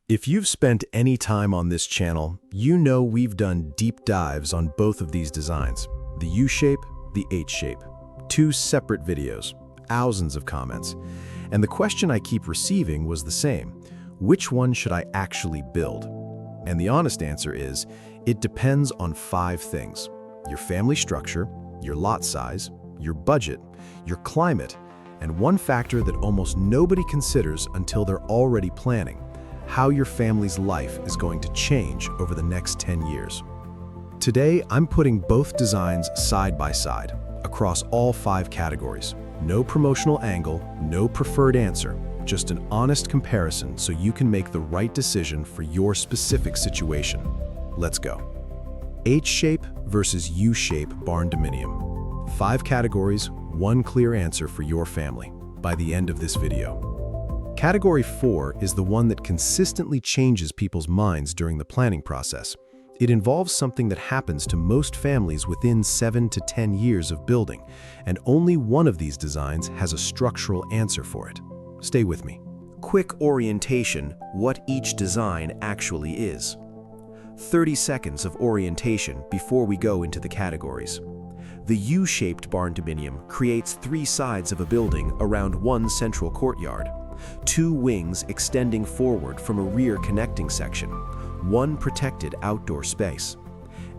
If you've spent any time on this channel, you know we've done deep dives on both of these designs, the U-shape, the H-shape. Two separate videos, thousands of comments. And the question I keep receiving was the same: which one should I actually build? And the honest answer is, it depends on 5 things: your family structure, your lot size, your budget, your climate, and one factor that almost nobody considers until they're already planning: how your family's life is going to change over the next 10 years. Today, I'm putting both designs side by side, across all 5 categories. No promotional angle, no preferred answer, just an honest comparison so you can make the right decision for your specific situation. Let's go. H-shape versus U-shape barndominium. 5 categories, 1 clear answer for your family by the end of this video. Category 4 is the one that consistently changes people's minds during the planning process. It involves something that happens to most families within 7 to 10 years of building, and only one of these designs has a structural answer for it. Stay with me. Quick orientation: what each design actually is. 30 seconds of orientation before we go into the categories. The U-shaped barndominium creates 3 sides of a building around one central courtyard, 2 wings extending forward from a rear connecting section, 1 protected outdoor space.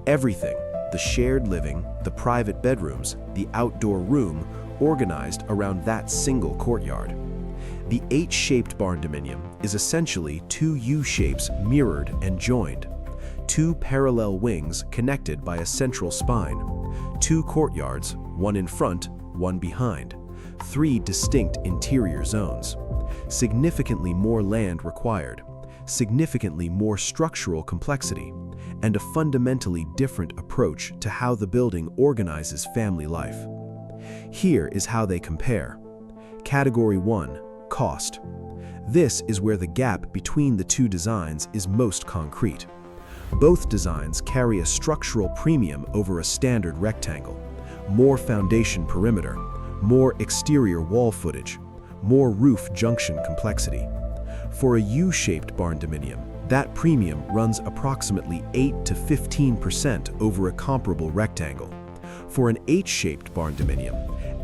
Everything, the shared living, the private bedrooms, the outdoor room, organized around that single courtyard. The H-shaped barndominium is essentially 2 U-shapes mirrored and joined. 2 parallel wings connected by a central spine. 2 courtyards, 1 in front, 1 behind. 3 distinct interior zones. Significantly more land required, significantly more structural complexity, and a fundamentally different approach to how the building organizes family life. Here is how they compare. Category 1, cost. This is where the gap between the 2 designs is most concrete. Both designs carry a structural premium over a standard rectangle: more foundation perimeter, more exterior wall footage, more roof junction complexity. For a U-shaped barndominium, that premium runs approximately 8 to 15% over a comparable rectangle. For an H-shaped barndominium,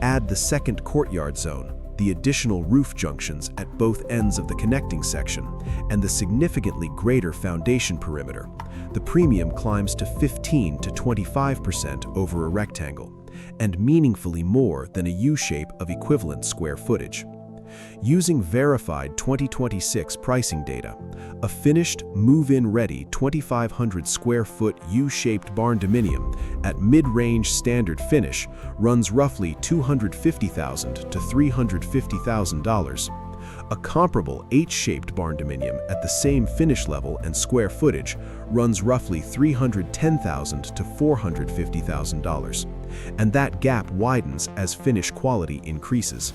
add the second courtyard zone, the additional roof junctions at both ends of the connecting section, and the significantly greater foundation perimeter. The premium climbs to 15 to 25% over a rectangle, and meaningfully more than a U-shape of equivalent square footage. Using verified 2026 pricing data, a finished, move-in ready 2,500 square foot U-shaped barndominium at mid-range standard finish runs roughly $250,000 to $350,000. A comparable H-shaped barndominium at the same finish level and square footage runs roughly $310,000 to $450,000, and that gap widens as finish quality increases.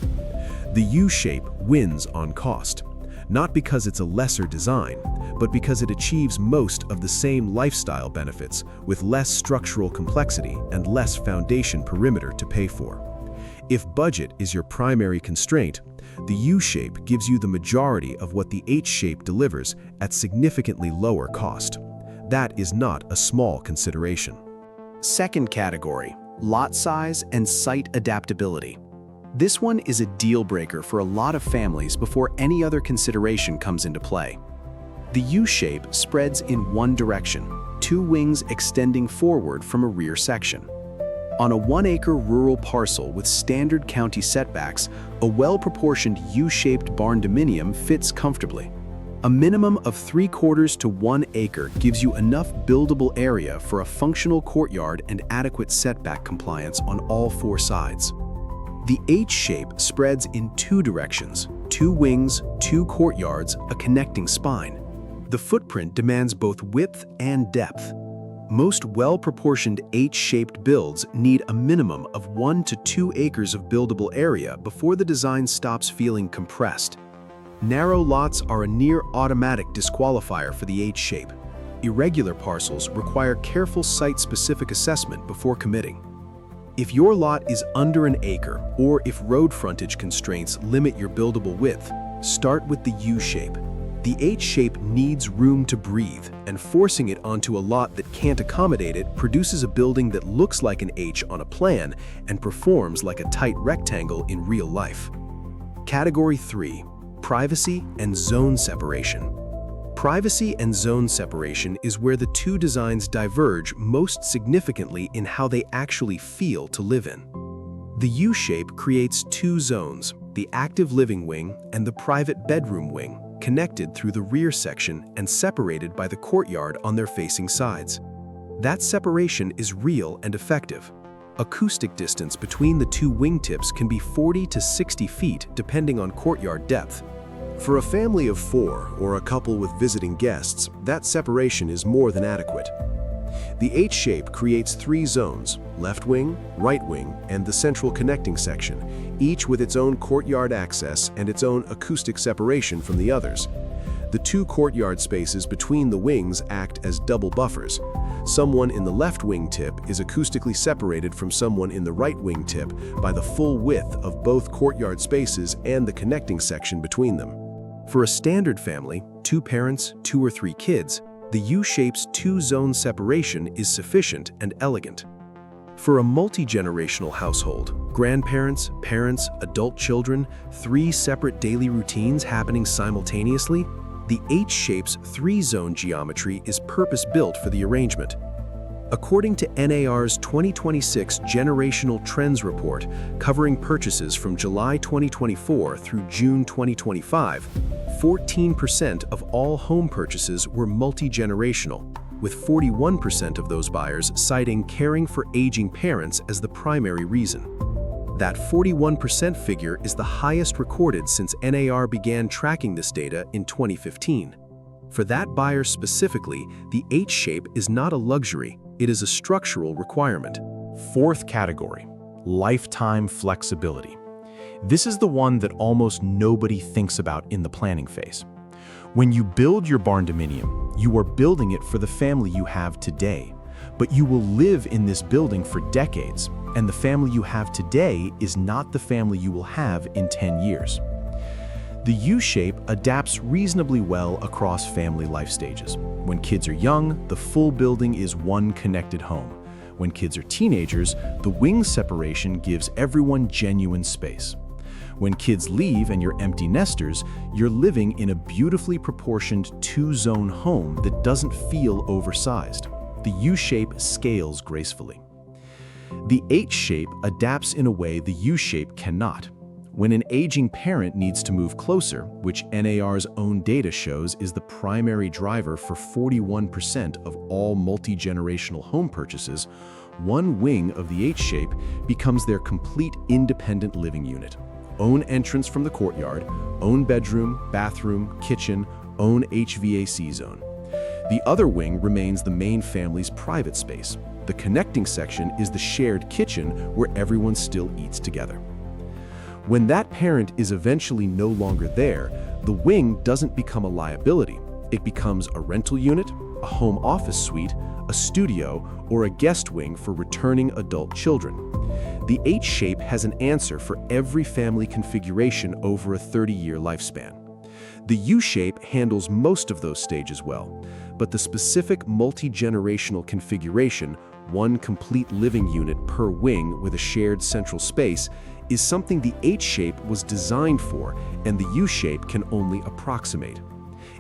The U-shape wins on cost, not because it's a lesser design, but because it achieves most of the same lifestyle benefits with less structural complexity and less foundation perimeter to pay for. If budget is your primary constraint, the U-shape gives you the majority of what the H-shape delivers at significantly lower cost. That is not a small consideration. Second category: lot size and site adaptability. This one is a deal breaker for a lot of families before any other consideration comes into play. The U-shape spreads in one direction, 2 wings extending forward from a rear section. On a 1-acre rural parcel with standard county setbacks, a well-proportioned U-shaped barndominium fits comfortably. A minimum of 3/4 to 1 acre gives you enough buildable area for a functional courtyard and adequate setback compliance on all 4 sides. The H-shape spreads in 2 directions, 2 wings, 2 courtyards, a connecting spine. The footprint demands both width and depth. Most well-proportioned H-shaped builds need a minimum of 1 to 2 acres of buildable area before the design stops feeling compressed. Narrow lots are a near-automatic disqualifier for the H-shape. Irregular parcels require careful site-specific assessment before committing. If your lot is under an acre, or if road frontage constraints limit your buildable width, start with the U-shape. The H shape needs room to breathe, and forcing it onto a lot that can't accommodate it produces a building that looks like an H on a plan and performs like a tight rectangle in real life. Category 3. Privacy and zone separation. Privacy and zone separation is where the two designs diverge most significantly in how they actually feel to live in. The U-shape creates two zones, the active living wing and the private bedroom wing, connected through the rear section and separated by the courtyard on their facing sides. That separation is real and effective. Acoustic distance between the two wingtips can be 40 to 60 feet depending on courtyard depth. For a family of 4 or a couple with visiting guests, that separation is more than adequate. The H shape creates 3 zones, left wing, right wing, and the central connecting section, each with its own courtyard access and its own acoustic separation from the others. The 2 courtyard spaces between the wings act as double buffers. Someone in the left wing tip is acoustically separated from someone in the right wing tip by the full width of both courtyard spaces and the connecting section between them. For a standard family, 2 parents, 2 or 3 kids, the U-shape's 2-zone separation is sufficient and elegant. For a multi-generational household, grandparents, parents, adult children, 3 separate daily routines happening simultaneously, the H-shape's 3-zone geometry is purpose-built for the arrangement. According to NAR's 2026 Generational Trends Report, covering purchases from July 2024 through June 2025, 14% of all home purchases were multi-generational, with 41% of those buyers citing caring for aging parents as the primary reason. That 41% figure is the highest recorded since NAR began tracking this data in 2015. For that buyer specifically, the H-shape is not a luxury, it is a structural requirement. 4th category, lifetime flexibility. This is the one that almost nobody thinks about in the planning phase. When you build your barndominium, you are building it for the family you have today, but you will live in this building for decades, and the family you have today is not the family you will have in 10 years. The U-shape adapts reasonably well across family life stages. When kids are young, the full building is one connected home. When kids are teenagers, the wing separation gives everyone genuine space. When kids leave and you're empty nesters, you're living in a beautifully proportioned 2-zone home that doesn't feel oversized. The U-shape scales gracefully. The H-shape adapts in a way the U-shape cannot. When an aging parent needs to move closer, which NAR's own data shows is the primary driver for 41% of all multi-generational home purchases, one wing of the H-shape becomes their complete independent living unit. Own entrance from the courtyard, own bedroom, bathroom, kitchen, own HVAC zone. The other wing remains the main family's private space. The connecting section is the shared kitchen where everyone still eats together. When that parent is eventually no longer there, the wing doesn't become a liability. It becomes a rental unit, a home office suite, a studio, or a guest wing for returning adult children. The H-shape has an answer for every family configuration over a 30-year lifespan. The U-shape handles most of those stages well, but the specific multi-generational configuration, one complete living unit per wing with a shared central space, is something the H-shape was designed for and the U-shape can only approximate.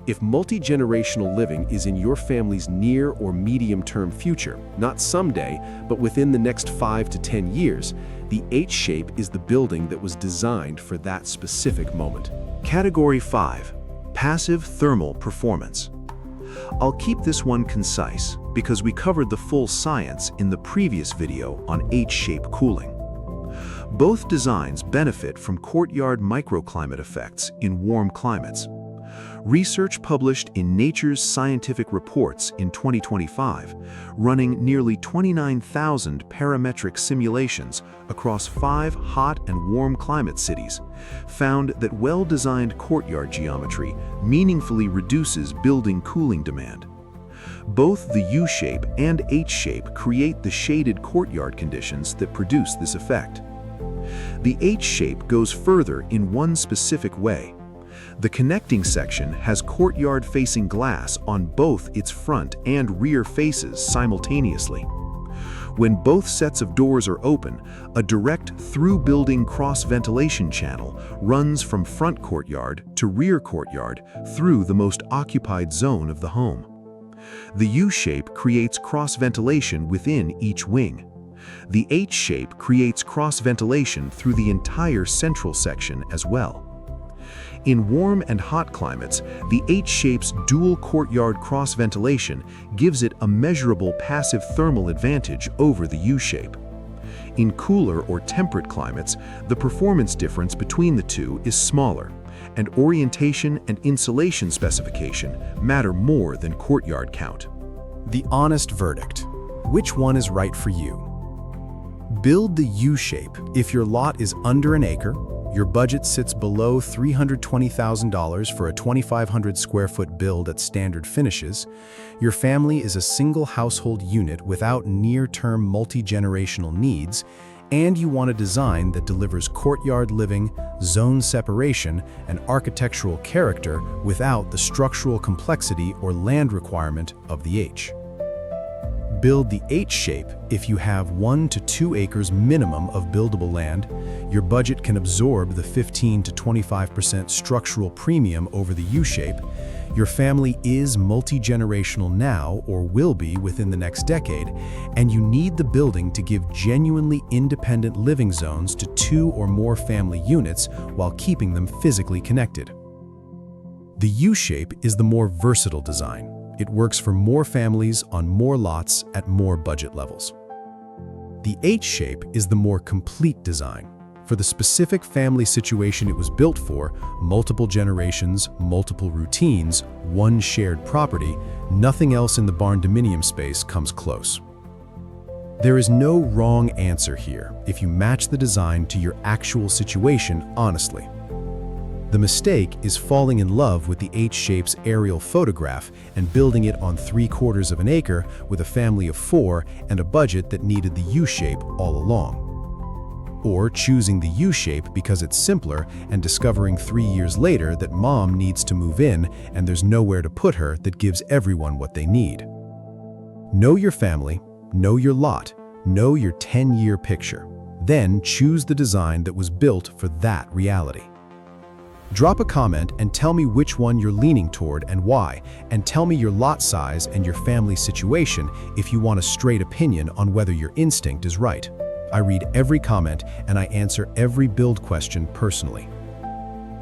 If multi-generational living is in your family's near or medium-term future, not someday, but within the next 5 to 10 years, the H-shape is the building that was designed for that specific moment. Category 5. Passive thermal performance. I'll keep this one concise because we covered the full science in the previous video on H-shape cooling. Both designs benefit from courtyard microclimate effects in warm climates. Research published in Nature's Scientific Reports in 2025, running nearly 29,000 parametric simulations across 5 hot and warm climate cities, found that well-designed courtyard geometry meaningfully reduces building cooling demand. Both the U-shape and H-shape create the shaded courtyard conditions that produce this effect. The H-shape goes further in one specific way. The connecting section has courtyard-facing glass on both its front and rear faces simultaneously. When both sets of doors are open, a direct through-building cross-ventilation channel runs from front courtyard to rear courtyard through the most occupied zone of the home. The U-shape creates cross-ventilation within each wing. The H-shape creates cross-ventilation through the entire central section as well. In warm and hot climates, the H-shape's dual courtyard cross-ventilation gives it a measurable passive thermal advantage over the U-shape. In cooler or temperate climates, the performance difference between the two is smaller, and orientation and insulation specification matter more than courtyard count. The honest verdict. Which one is right for you? Build the U-shape if your lot is under an acre, your budget sits below $320,000 for a 2,500 square foot build at standard finishes, your family is a single household unit without near-term multi-generational needs, and you want a design that delivers courtyard living, zone separation, and architectural character without the structural complexity or land requirement of the H. Build the H-shape if you have 1 to 2 acres minimum of buildable land, your budget can absorb the 15 to 25% structural premium over the U-shape, your family is multi-generational now or will be within the next decade, and you need the building to give genuinely independent living zones to 2 or more family units while keeping them physically connected. The U-shape is the more versatile design. It works for more families on more lots at more budget levels. The H-shape is the more complete design. For the specific family situation it was built for, multiple generations, multiple routines, one shared property, nothing else in the barndominium space comes close. There is no wrong answer here if you match the design to your actual situation honestly. The mistake is falling in love with the H-shape's aerial photograph and building it on 3/4 of an acre with a family of 4 and a budget that needed the U-shape all along. Or choosing the U-shape because it's simpler and discovering 3 years later that mom needs to move in and there's nowhere to put her that gives everyone what they need. Know your family, know your lot, know your 10-year picture. Then choose the design that was built for that reality. Drop a comment and tell me which one you're leaning toward and why, and tell me your lot size and your family situation if you want a straight opinion on whether your instinct is right. I read every comment and I answer every build question personally.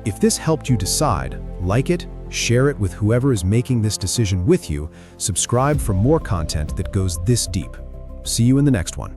If this helped you decide, like it, share it with whoever is making this decision with you, subscribe for more content that goes this deep. See you in the next one.